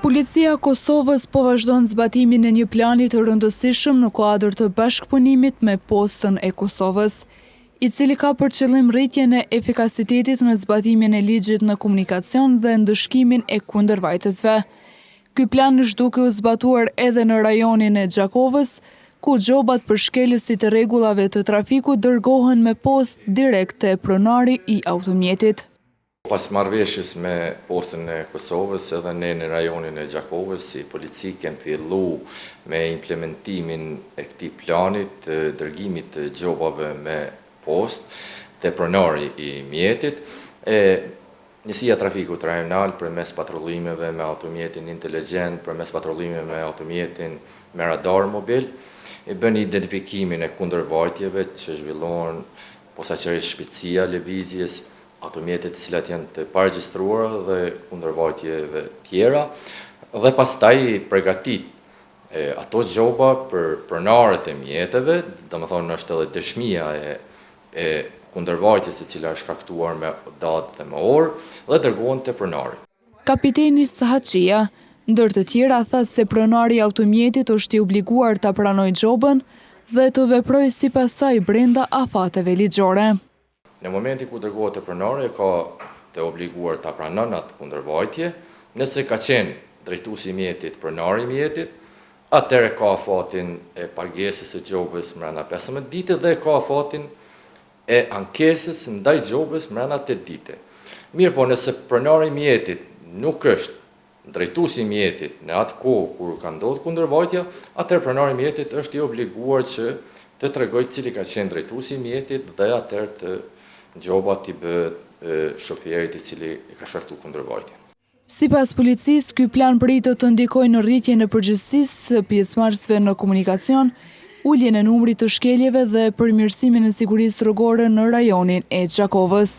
Policia e Kosovës po vazhdon zbatimin e një plani të rëndësishëm në kuadër të bashkëpunimit me Postën e Kosovës, i cili ka për qëllim rritjen e efikasitetit në zbatimin e ligjit në komunikacion dhe ndëshkimin e kundërvajtësve. Ky plan është duke u zbatuar edhe në rajonin e Gjakovës, ku gjobat për shkelësit e rregullave të trafikut dërgohen me postë direkt te pronari i automjetit. Pas marrëveshjes me Postën e Kosovës edhe ne në rajonin e Gjakovës, si polici kemi fillu me implementimin e këtij planit të dërgimit të gjobave me postë te pronari i mjetit, njësia trafikut rajonal përmes patrullimeve me automjetin inteligjent, përmes patrullimeve me automjetin me radar mobil, bën identifikimin e kundërvajtjeve që zhvillohen posaçërisht shpejtësia lëvizjes, automjetet të cilat janë të paregjistruara dhe kundërvajtjeve tjera, dhe pastaj përgatit ato gjoba për pronarët e mjeteve, domethënë është edhe dëshmia e kundërvajtjes e cila është shkaktuar me datë dhe me orë, dhe dërgohen te pronari. Kapiteni Sahaçia, ndër të tjera, tha se pronari i automjetit është i obliguar ta pranojë gjobën dhe të veprojë sipas saj brenda afateve ligjore. Në momentin ku dërgohet te pronari, ka të obliguar ta pranon atë kundërvajtje. Nëse ka qenë drejtuesi i mjetit, pronari i mjetit, atëherë ka afatin e pagesës së gjobës brenda 15 ditë dhe ka afatin e ankesës ndaj gjobës brenda 8 ditë. Mirë po, nëse pronari i mjetit nuk është drejtuesi i mjetit në atë kohë kur ka ndodhur kundërvajtja, atëherë pronari i mjetit është i obliguar që të tregojë cili ka qenë drejtuesi i mjetit dhe atëherë të gjoba t'i bëhet shoferit i cili ka shkaktuar kundërvajtjen. Sipas policisë, ky plan pritet të ndikojë në rritjen e përgjegjësisë së pjesëmarrësve në komunikacion, uljen e numrit të shkeljeve dhe përmirësimin e sigurisë rrugore në rajonin e Gjakovës.